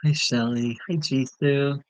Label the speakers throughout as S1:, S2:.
S1: Hi, Shelly. Hi, Jisoo.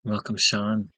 S1: Welcome, Sean.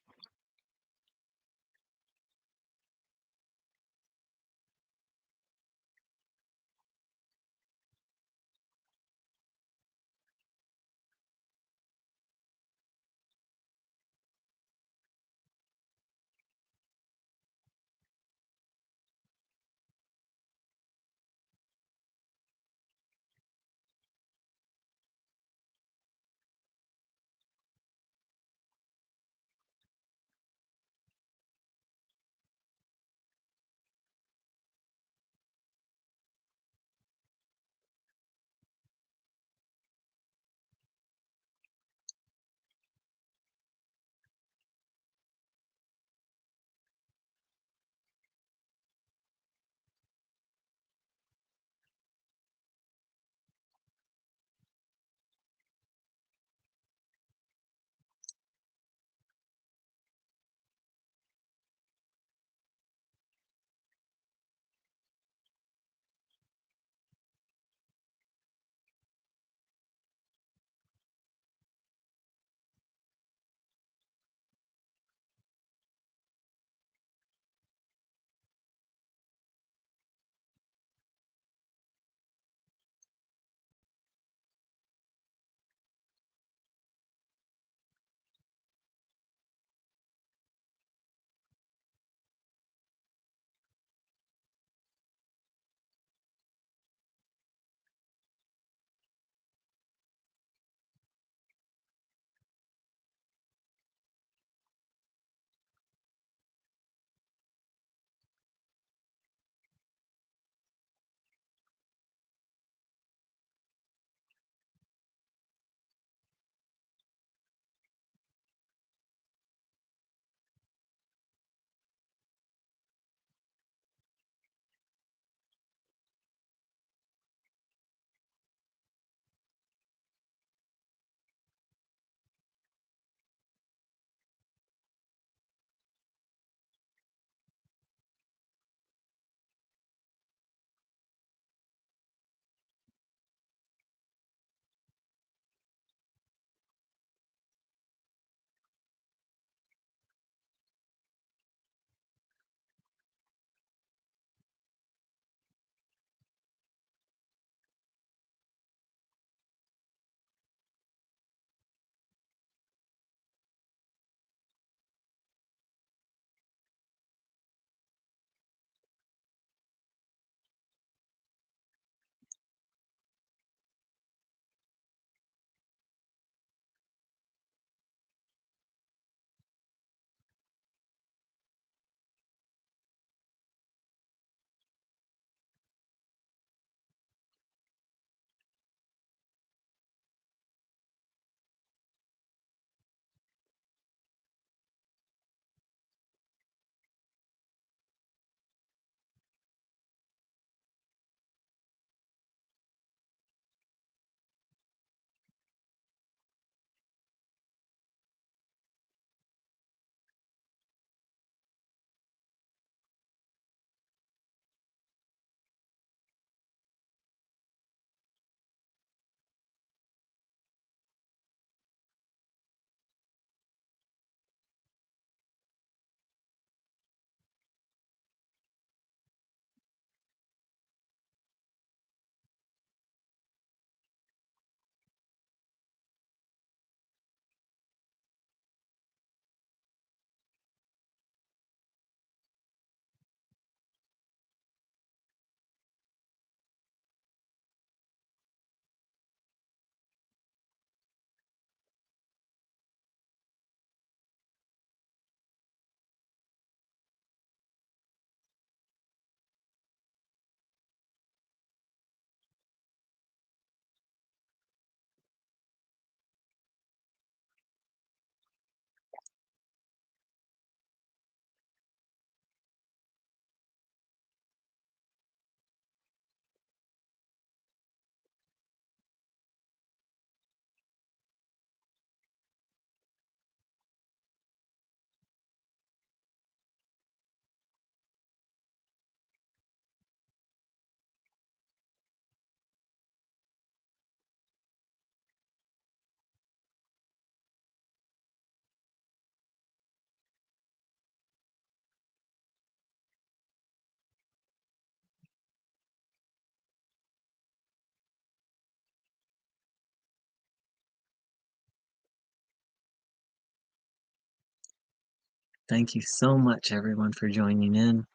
S1: Thank you so much, everyone, for joining in.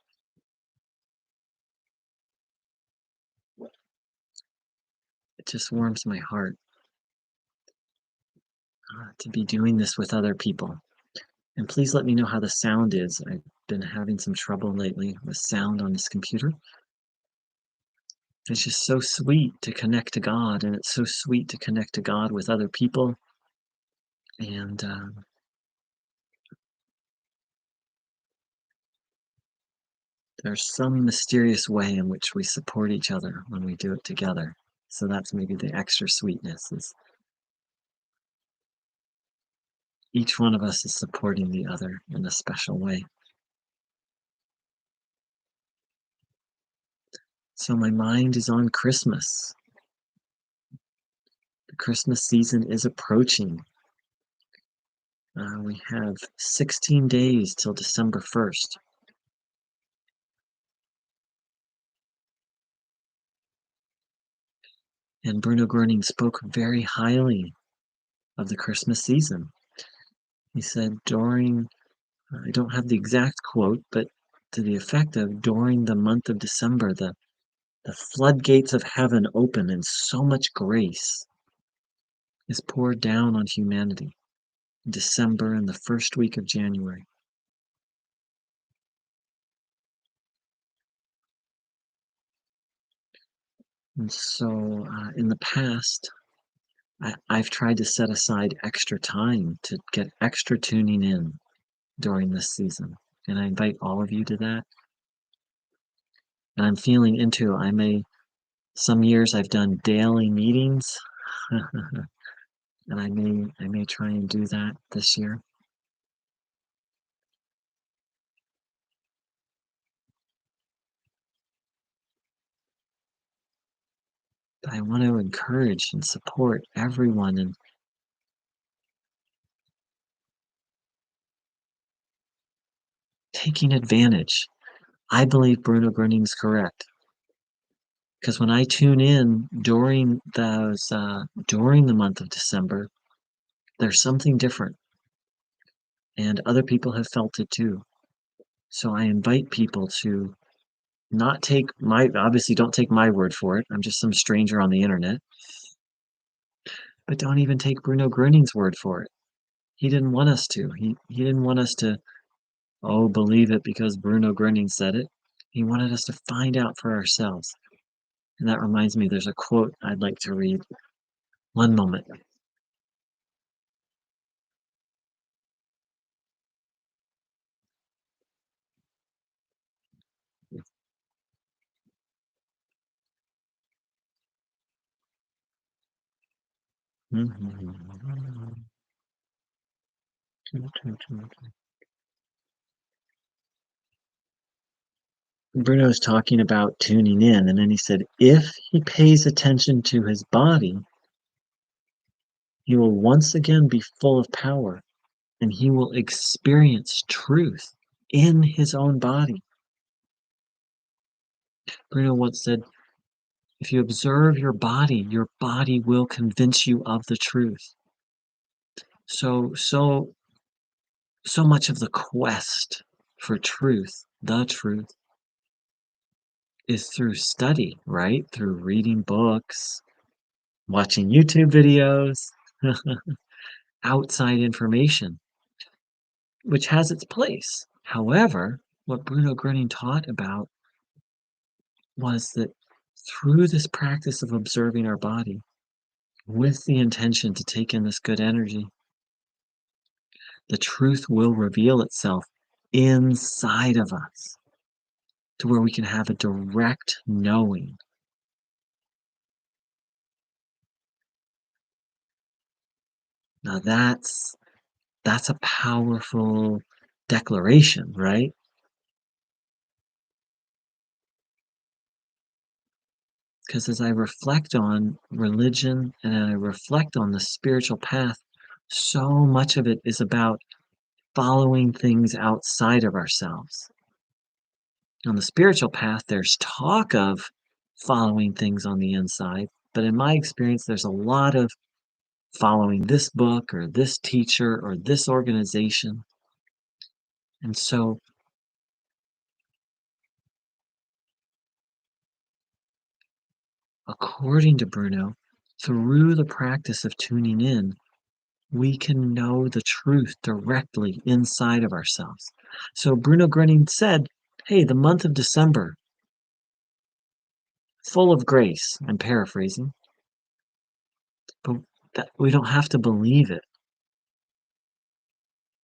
S1: It just warms my heart to be doing this with other people. And please let me know how the sound is. I've been having some trouble lately with sound on this computer. It's just so sweet to connect to God, and it's so sweet to connect to God with other people. And there's some mysterious way in which we support each other when we do it together. So that's maybe the extra sweetness is each one of us is supporting the other in a special way. So my mind is on Christmas. The Christmas season is approaching. We have 16 days till December 1st. And Bruno Gröning spoke very highly of the Christmas season. He said during, I don't have the exact quote, but to the effect of during the month of December, the floodgates of heaven open and so much grace is poured down on humanity in December and the first week of January. And so in the past, I've tried to set aside extra time to get extra tuning in during this season. And I invite all of you to that. And I'm feeling into, some years I've done daily meetings. And I may try and do that this year. But I want to encourage and support everyone in taking advantage. I believe Bruno Gröning's correct because when I tune in during the month of December, there's something different, and other people have felt it too. So I invite people to not take my obviously don't take my word for it. I'm just some stranger on the internet, but don't even take Bruno Gröning's word for it. He didn't want us to. He didn't want us to, oh, believe it because Bruno Gröning said it. He wanted us to find out for ourselves. And that reminds me, there's a quote I'd like to read. One moment. Bruno's talking about tuning in, and then he said, if he pays attention to his body, he will once again be full of power and he will experience truth in his own body. Bruno once said, if you observe your body will convince you of the truth. So much of the quest for truth, the truth, is through study, right? Through reading books, watching YouTube videos, outside information, which has its place. However, what Bruno Gröning taught about was that through this practice of observing our body, with the intention to take in this good energy, the truth will reveal itself inside of us to where we can have a direct knowing. Now that's a powerful declaration, right? Because as I reflect on religion and I reflect on the spiritual path, so much of it is about following things outside of ourselves. On the spiritual path, there's talk of following things on the inside, but in my experience, there's a lot of following this book or this teacher or this organization. And so, according to Bruno, through the practice of tuning in, we can know the truth directly inside of ourselves. So Bruno Gröning said, hey, the month of December, full of grace, I'm paraphrasing, but that we don't have to believe it.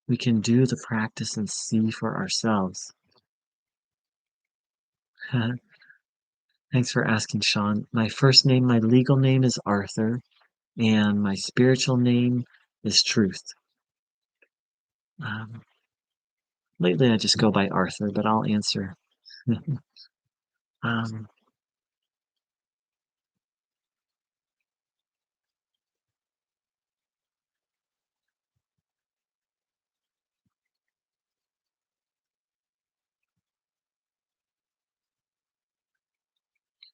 S1: We can do the practice and see for ourselves. Thanks for asking, Sean. My first name, my legal name is Arthur, and my spiritual name is Truth. Um, lately, I just go by Arthur, but I'll answer. um,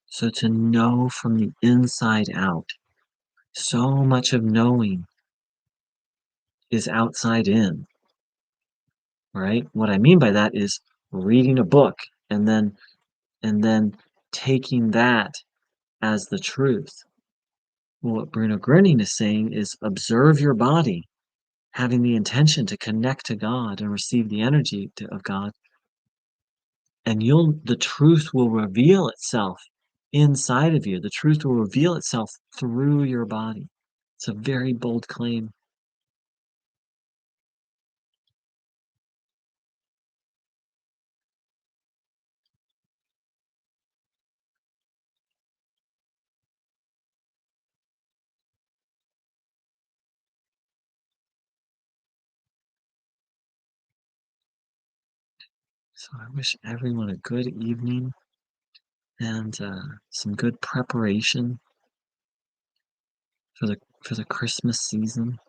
S1: so to know from the inside out, so much of knowing is outside in, right? What I mean by that is reading a book and then taking that as the truth. Well, what Bruno Gröning is saying is observe your body, having the intention to connect to God and receive the energy of God, and the truth will reveal itself inside of you. The truth will reveal itself through your body. It's a very bold claim. So I wish everyone a good evening and some good preparation for the Christmas season.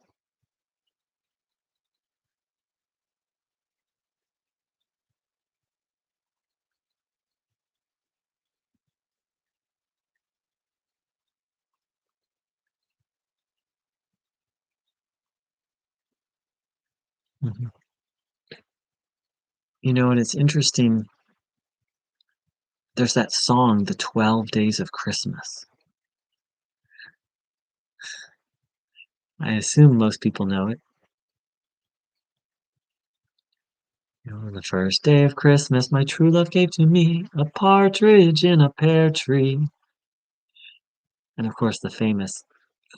S1: Mhm. And it's interesting. There's that song, "The 12 Days of Christmas." I assume most people know it. The first day of Christmas, my true love gave to me a partridge in a pear tree. And of course, the famous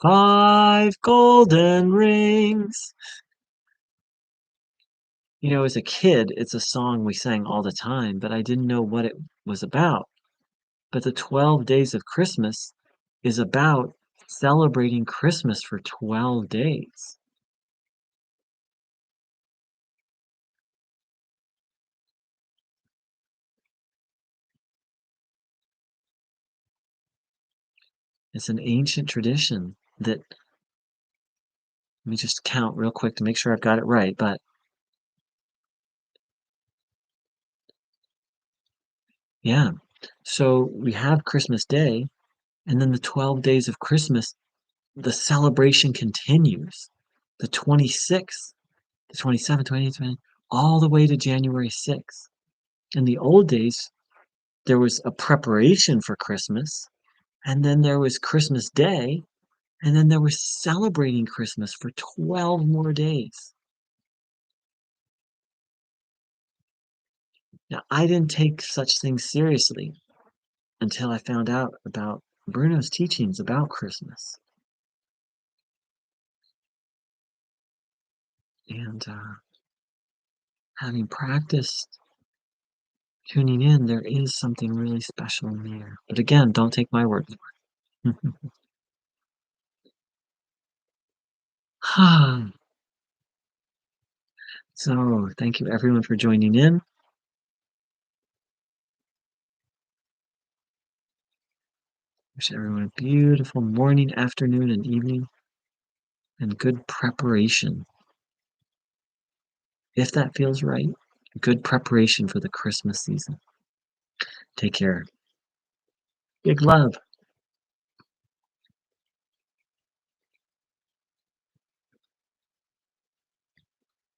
S1: 5 golden rings. As a kid, it's a song we sang all the time, but I didn't know what it was about. But the 12 Days of Christmas is about celebrating Christmas for 12 days. It's an ancient tradition that, let me just count real quick to make sure I've got it right, but yeah. So we have Christmas Day, and then the 12 days of Christmas, the celebration continues. The 26th, the 27th, 28th, 29th, all the way to January 6th. In the old days, there was a preparation for Christmas, and then there was Christmas Day, and then there was celebrating Christmas for 12 more days. Now, I didn't take such things seriously until I found out about Bruno's teachings about Christmas. And having practiced tuning in, there is something really special in the air. But again, don't take my word for it. So, thank you everyone for joining in. Wish everyone a beautiful morning, afternoon, and evening, and good preparation. If that feels right, good preparation for the Christmas season. Take care. Big love.